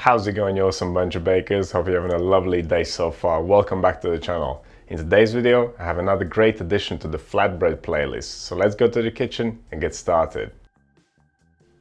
How's it going, you awesome bunch of bakers? Hope you're having a lovely day so far. Welcome back to the channel. In today's video, I have another great addition to the flatbread playlist. So let's go to the kitchen and get started.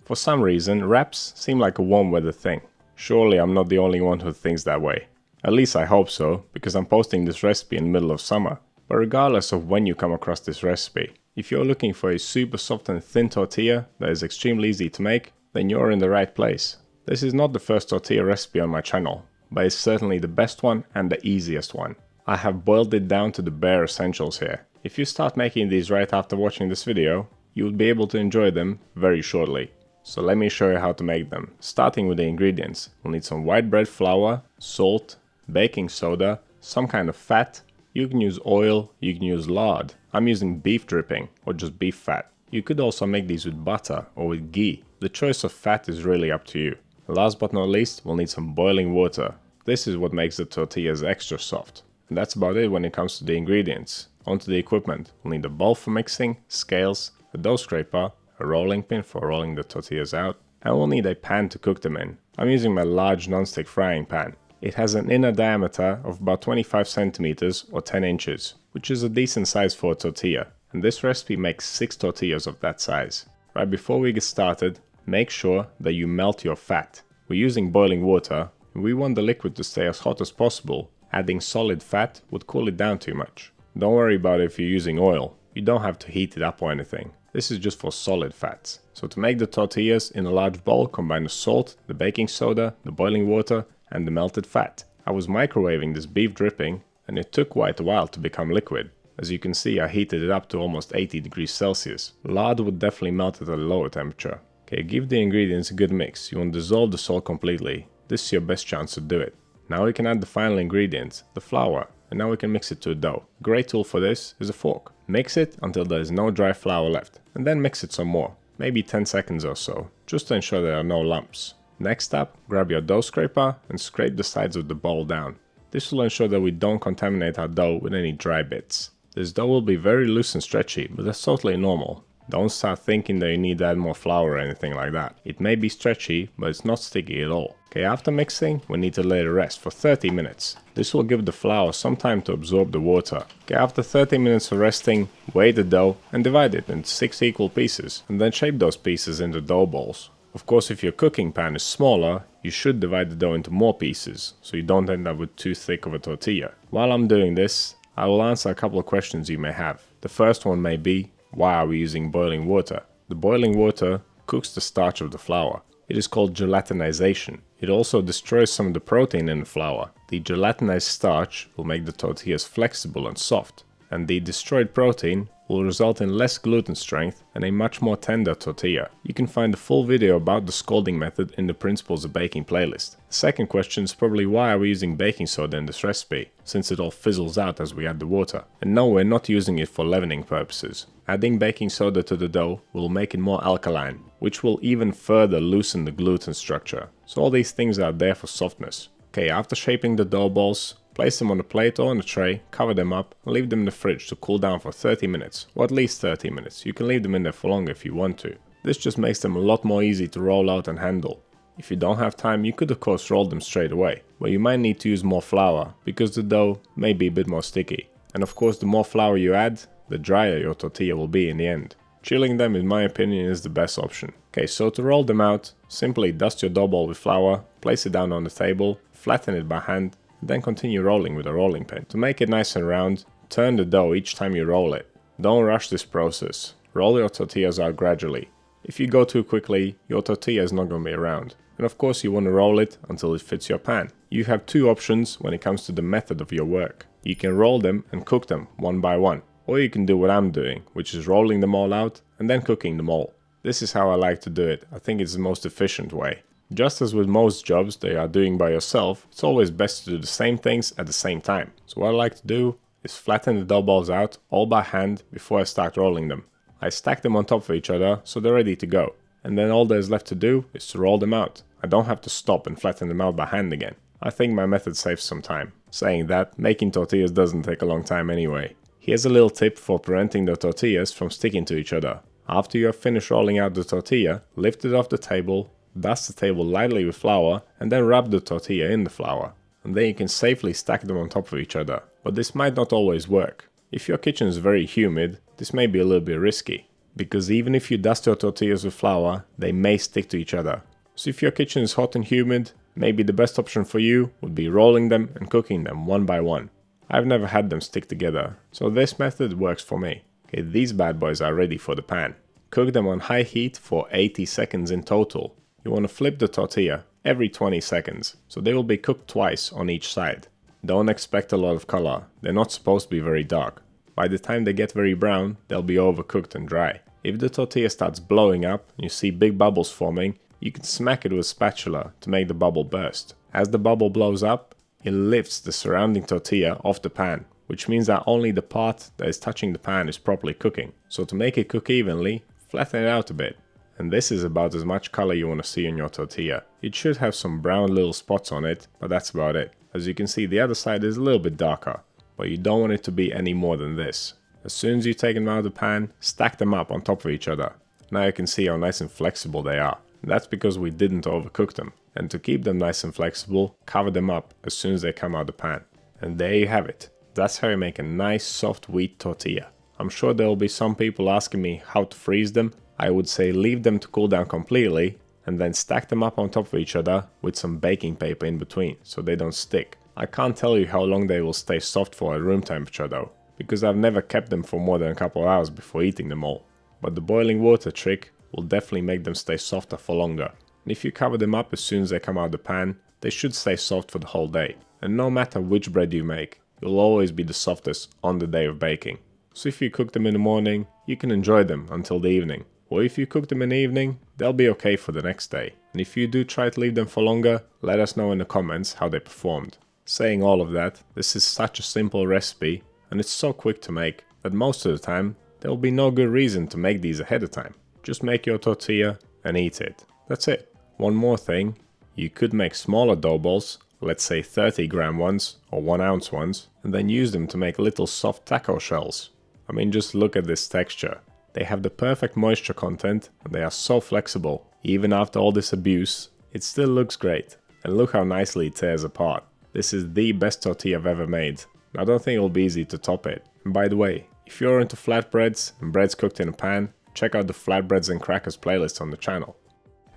For some reason, wraps seem like a warm weather thing. Surely I'm not the only one who thinks that way. At least I hope so, because I'm posting this recipe in the middle of summer. But regardless of when you come across this recipe, if you're looking for a super soft and thin tortilla that is extremely easy to make, then you're in the right place. This is not the first tortilla recipe on my channel, but it's certainly the best one and the easiest one. I have boiled it down to the bare essentials here. If you start making these right after watching this video, you will be able to enjoy them very shortly. So let me show you how to make them. Starting with the ingredients, we'll need some white bread flour, salt, baking soda, some kind of fat. You can use oil, you can use lard. I'm using beef dripping or just beef fat. You could also make these with butter or with ghee. The choice of fat is really up to you. Last but not least, we'll need some boiling water. This is what makes the tortillas extra soft. And that's about it when it comes to the ingredients. Onto the equipment, we'll need a bowl for mixing, scales, a dough scraper, a rolling pin for rolling the tortillas out, and we'll need a pan to cook them in. I'm using my large non-stick frying pan. It has an inner diameter of about 25 centimeters or 10 inches, which is a decent size for a tortilla. And this recipe makes 6 tortillas of that size. Right before we get started, make sure that you melt your fat. We're using boiling water, and we want the liquid to stay as hot as possible. Adding solid fat would cool it down too much. Don't worry about it if you're using oil. You don't have to heat it up or anything. This is just for solid fats. So to make the tortillas in a large bowl, combine the salt, the baking soda, the boiling water, and the melted fat. I was microwaving this beef dripping, and it took quite a while to become liquid. As you can see, I heated it up to almost 80 degrees Celsius. Lard would definitely melt at a lower temperature. Okay, give the ingredients a good mix. You want to dissolve the salt completely. This is your best chance to do it. Now we can add the final ingredient, the flour, and now we can mix it to a dough. A great tool for this is a fork. Mix it until there is no dry flour left, and then mix it some more, maybe 10 seconds or so, just to ensure there are no lumps. Next up, grab your dough scraper and scrape the sides of the bowl down. This will ensure that we don't contaminate our dough with any dry bits. This dough will be very loose and stretchy, but that's totally normal. Don't start thinking that you need to add more flour or anything like that. It may be stretchy, but it's not sticky at all. Okay, after mixing, we need to let it rest for 30 minutes. This will give the flour some time to absorb the water. Okay, after 30 minutes of resting, weigh the dough and divide it into 6 equal pieces, and then shape those pieces into dough balls. Of course, if your cooking pan is smaller, you should divide the dough into more pieces, so you don't end up with too thick of a tortilla. While I'm doing this, I will answer a couple of questions you may have. The first one may be, why are we using boiling water? The boiling water cooks the starch of the flour. It is called gelatinization. It also destroys some of the protein in the flour. The gelatinized starch will make the tortillas flexible and soft, and the destroyed protein will result in less gluten strength and a much more tender tortilla. You can find the full video about the scalding method in the Principles of Baking playlist. The second question is probably why are we using baking soda in this recipe, since it all fizzles out as we add the water. And no, we're not using it for leavening purposes. Adding baking soda to the dough will make it more alkaline, which will even further loosen the gluten structure. So all these things are there for softness. Okay, after shaping the dough balls, place them on a plate or on a tray, cover them up, and leave them in the fridge to cool down for 30 minutes, or at least 30 minutes. You can leave them in there for longer if you want to. This just makes them a lot more easy to roll out and handle. If you don't have time, you could of course roll them straight away, but you might need to use more flour, because the dough may be a bit more sticky. And of course, the more flour you add, the drier your tortilla will be in the end. Chilling them, in my opinion, is the best option. Okay, so to roll them out, simply dust your dough ball with flour, place it down on the table, flatten it by hand, then continue rolling with a rolling pin. To make it nice and round, turn the dough each time you roll it. Don't rush this process. Roll your tortillas out gradually. If you go too quickly, your tortilla is not going to be round. And of course you want to roll it until it fits your pan. You have two options when it comes to the method of your work. You can roll them and cook them one by one. Or you can do what I'm doing, which is rolling them all out and then cooking them all. This is how I like to do it. I think it's the most efficient way. Just as with most jobs that you are doing by yourself, it's always best to do the same things at the same time. So what I like to do is flatten the dough balls out all by hand before I start rolling them. I stack them on top of each other so they're ready to go. And then all there is left to do is to roll them out. I don't have to stop and flatten them out by hand again. I think my method saves some time. Saying that, making tortillas doesn't take a long time anyway. Here's a little tip for preventing the tortillas from sticking to each other. After you have finished rolling out the tortilla, lift it off the table, dust the table lightly with flour and then rub the tortilla in the flour. And then you can safely stack them on top of each other. But this might not always work. If your kitchen is very humid, this may be a little bit risky, because even if you dust your tortillas with flour, they may stick to each other. So if your kitchen is hot and humid, maybe the best option for you would be rolling them and cooking them one by one. I've never had them stick together, so this method works for me. Okay, these bad boys are ready for the pan. Cook them on high heat for 80 seconds in total. You want to flip the tortilla every 20 seconds, so they will be cooked twice on each side. Don't expect a lot of color, they're not supposed to be very dark. By the time they get very brown, they'll be overcooked and dry. If the tortilla starts blowing up and you see big bubbles forming, you can smack it with a spatula to make the bubble burst. As the bubble blows up, it lifts the surrounding tortilla off the pan, which means that only the part that is touching the pan is properly cooking. So to make it cook evenly, flatten it out a bit. And this is about as much color you want to see in your tortilla. It should have some brown little spots on it, but that's about it. As you can see, the other side is a little bit darker, but you don't want it to be any more than this. As soon as you take them out of the pan, stack them up on top of each other. Now you can see how nice and flexible they are. That's because we didn't overcook them. And to keep them nice and flexible, cover them up as soon as they come out of the pan. And there you have it. That's how you make a nice soft wheat tortilla. I'm sure there will be some people asking me how to freeze them. I would say leave them to cool down completely and then stack them up on top of each other with some baking paper in between so they don't stick. I can't tell you how long they will stay soft for at room temperature though, because I've never kept them for more than a couple of hours before eating them all. But the boiling water trick will definitely make them stay softer for longer. And if you cover them up as soon as they come out of the pan, they should stay soft for the whole day. And no matter which bread you make, you'll always be the softest on the day of baking. So if you cook them in the morning, you can enjoy them until the evening. Or if you cook them in the evening, they'll be okay for the next day. And if you do try to leave them for longer, let us know in the comments how they performed. Saying all of that, this is such a simple recipe and it's so quick to make that most of the time there will be no good reason to make these ahead of time. Just make your tortilla and eat it. That's it. One more thing, you could make smaller dough balls, let's say 30-gram ones or 1-ounce ones, and then use them to make little soft taco shells. I mean, just look at this texture. They have the perfect moisture content and they are so flexible. Even after all this abuse, it still looks great. And look how nicely it tears apart. This is the best tortilla I've ever made. I don't think it'll be easy to top it. And by the way, if you're into flatbreads and breads cooked in a pan, check out the Flatbreads and Crackers playlist on the channel.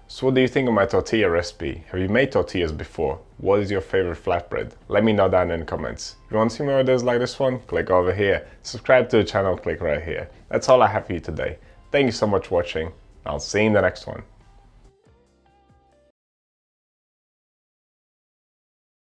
So what do you think of my tortilla recipe? Have you made tortillas before? What is your favorite flatbread? Let me know down in the comments. If you want to see more videos like this one, click over here. Subscribe to the channel, click right here. That's all I have for you today. Thank you so much for watching. I'll see you in the next one.